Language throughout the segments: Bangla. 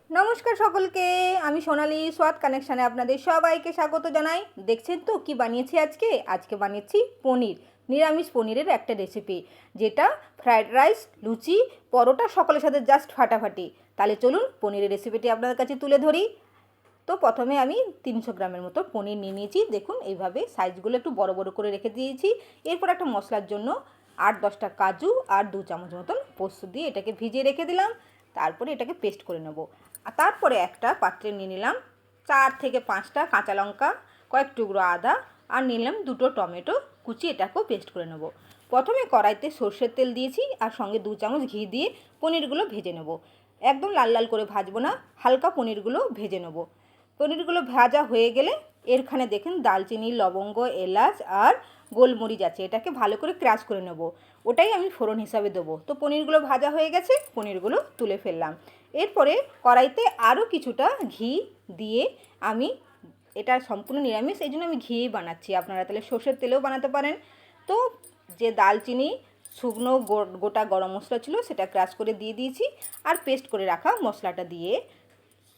নমস্কার সকলকে, আমি সোনালি স্বাদ কানেকশানে আপনাদের সবাইকে স্বাগত জানাই। দেখছেন তো কি বানিয়েছি আজকে বানিয়েছি পনির, নিরামিষ পনিরের একটা রেসিপি, যেটা ফ্রায়েড রাইস, লুচি, পরোটা সকলের সাথে জাস্ট ফাটাফাটি। তাহলে চলুন পনিরের রেসিপিটি আপনাদের কাছে তুলে ধরি। তো প্রথমে আমি 300 গ্রামের মতো পনির নিয়ে নিয়েছি। দেখুন এইভাবে সাইজগুলো একটু বড় বড় করে রেখে দিয়েছি। এরপর একটা মশলার জন্য 8-10টা কাজু আর 2 চামচ মতন পোস্ত দিয়ে এটাকে ভিজিয়ে রেখে দিলাম। তারপরে এটাকে পেস্ট করে নেব। আর তারপরে একটা পাত্রে নিয়ে নিলাম 4 থেকে 5টা কাঁচা লঙ্কা, কয়েক টুকরো আদা আর নিলাম 2টো টমেটো কুচি, এটাকেও পেস্ট করে নেব। প্রথমে কড়াইতে সর্ষের তেল দিয়েছি আর সঙ্গে 2 চামচ ঘি দিয়ে পনিরগুলো ভেজে নেব। একদম লাল লাল করে ভাজবো না, হালকা পনিরগুলো ভেজে নেব। পনিরগুলো ভাজা হয়ে গেলে এরখানে দেখুন দালচিনি, লবঙ্গ, এলাচ আর গোলমরিচ আছে, এটাকে ভালো করে ক্রাশ করে নেব। ওটাই আমি ফোড়ন হিসাবে দেবো। তো পনিরগুলো ভাজা হয়ে গেছে, পনিরগুলো তুলে ফেললাম। এরপরে কড়াইতে আরও কিছুটা ঘি দিয়ে আমি, এটা সম্পূর্ণ নিরামিষ এই জন্য আমি ঘিয়েই বানাচ্ছি, আপনারা তাহলে সর্ষের তেলেও বানাতে পারেন। তো যে দালচিনি, শুকনো গোটা গরম মশলা ছিল সেটা ক্রাশ করে দিয়ে দিয়েছি আর পেস্ট করে রাখা মশলাটা দিয়ে,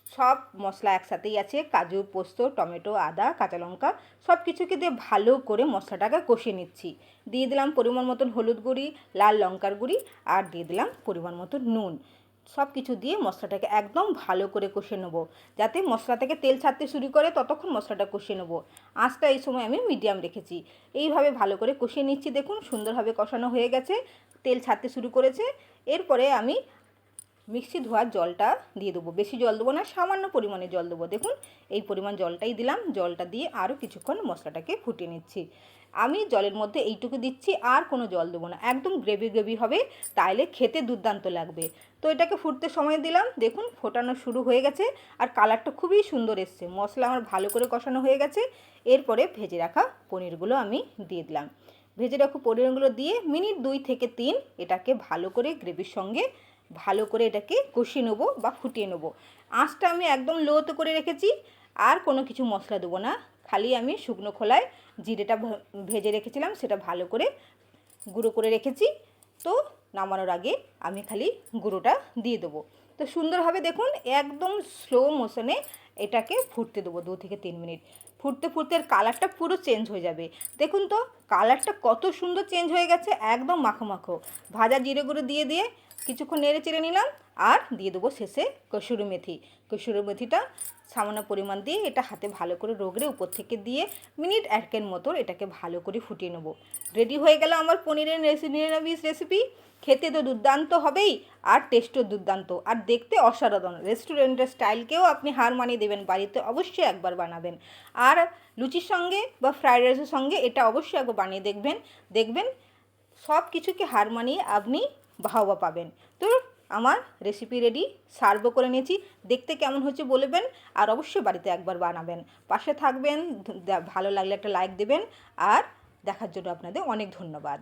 সব মশলা একসাথেই আছে, কাজু, পোস্ত, টমেটো, আদা, কাঁচা লঙ্কা সব কিছুকে দিয়ে ভালো করে মশলাটাকে কষিয়ে নিচ্ছি। দিয়ে দিলাম পরিমাণ মতন হলুদ গুঁড়ি, লাল লঙ্কার গুঁড়ি আর দিয়ে দিলাম পরিমাণ মতো নুন। সব কিছু দিয়ে মশলাটাকে একদম ভালো করে কষিয়ে নেবো, যাতে মশলা থেকে তেল ছাড়তে শুরু করে ততক্ষণ মশলাটা কষিয়ে নেবো। আঁচটা এই সময় আমি মিডিয়াম রেখেছি। এইভাবে ভালো করে কষিয়ে নিচ্ছি। দেখুন সুন্দরভাবে কষানো হয়ে গেছে, তেল ছাড়তে শুরু করেছে। এরপরে আমি মিক্সি ধোয়ার জলটা দিয়ে দেবো। বেশি জল দেবো না, সামান্য পরিমাণে জল দেবো। দেখুন এই পরিমাণ জলটাই দিলাম। জলটা দিয়ে আরও কিছুক্ষণ মশলাটাকে ফুটিয়ে নিচ্ছি। আমি জলের মধ্যে এইটুকু দিচ্ছি, আর কোনো জল দেবো না, একদম গ্রেভি গ্রেভি হবে, তাইলে খেতে দুর্দান্ত লাগবে। তো এটাকে ফুটতে সময় দিলাম। দেখুন ফোটানো শুরু হয়ে গেছে আর কালারটা খুবই সুন্দর এসছে। মশলা আমার ভালো করে কষানো হয়ে গেছে। এরপরে ভেজে রাখা পনিরগুলো আমি দিয়ে দিলাম। ভেজে রাখা পনিরগুলো দিয়ে মিনিট 2 থেকে 3 এটাকে ভালো করে গ্রেভির সঙ্গে ভালো করে এটাকে কষিয়ে নেবো বা ফুটিয়ে নেবো। আঁচটা আমি একদম লোতে করে রেখেছি। আর কোনো কিছু মশলা দেবো না, খালি আমি শুকনো খোলায় জিরেটা ভেজে রেখেছিলাম, সেটা ভালো করে গুঁড়ো করে রেখেছি। তো নামানোর আগে আমি খালি গুঁড়োটা দিয়ে দেবো। তো সুন্দরভাবে দেখুন একদম স্লো মোশনে এটাকে ফুটতে দেবো 2 থেকে 3 মিনিট। ফুটতে ফুটতে এর কালারটা পুরো চেঞ্জ হয়ে যাবে। দেখুন তো কালারটা কত সুন্দর চেঞ্জ হয়ে গেছে, একদম মাখো মাখো। ভাজা জিরে গুঁড়ো দিয়ে দিয়ে কিছুক্ষণ নেড়ে চেড়ে নিলাম আর দিয়ে দেবো শেষে কসুরি মেথি। কসুরি মেথিটা সামান্য পরিমাণ দিয়ে এটা হাতে ভালো করে রগড়ে উপর থেকে দিয়ে মিনিট 1 মতো এটাকে ভালো করে ফুটিয়ে নেবো। রেডি হয়ে গেল আমার পনিরের নিরামিষ রেসিপি। খেতে তো দুর্দান্ত হবেই আর টেস্টও দুর্দান্ত আর দেখতে অসাধারণ। রেস্টুরেন্টের স্টাইলকেও আপনি হার মানিয়ে দেবেন, বাড়িতে অবশ্যই একবার বানাবেন। আর লুচির সঙ্গে বা ফ্রায়েড রাইসের সঙ্গে এটা অবশ্যই একবার বানিয়ে দেখবেন। দেখবেন সব কিছুকে হার মানিয়ে আপনি বাহবা পাবেন। তো আমার রেসিপি রেডি, সার্ভও করে নিয়েছি। দেখতে কেমন হচ্ছে বলবেন আর অবশ্যই বাড়িতে একবার বানাবেন। পাশে থাকবেন, ভালো লাগলে একটা লাইক দেবেন আর দেখার জন্য আপনাদের অনেক ধন্যবাদ।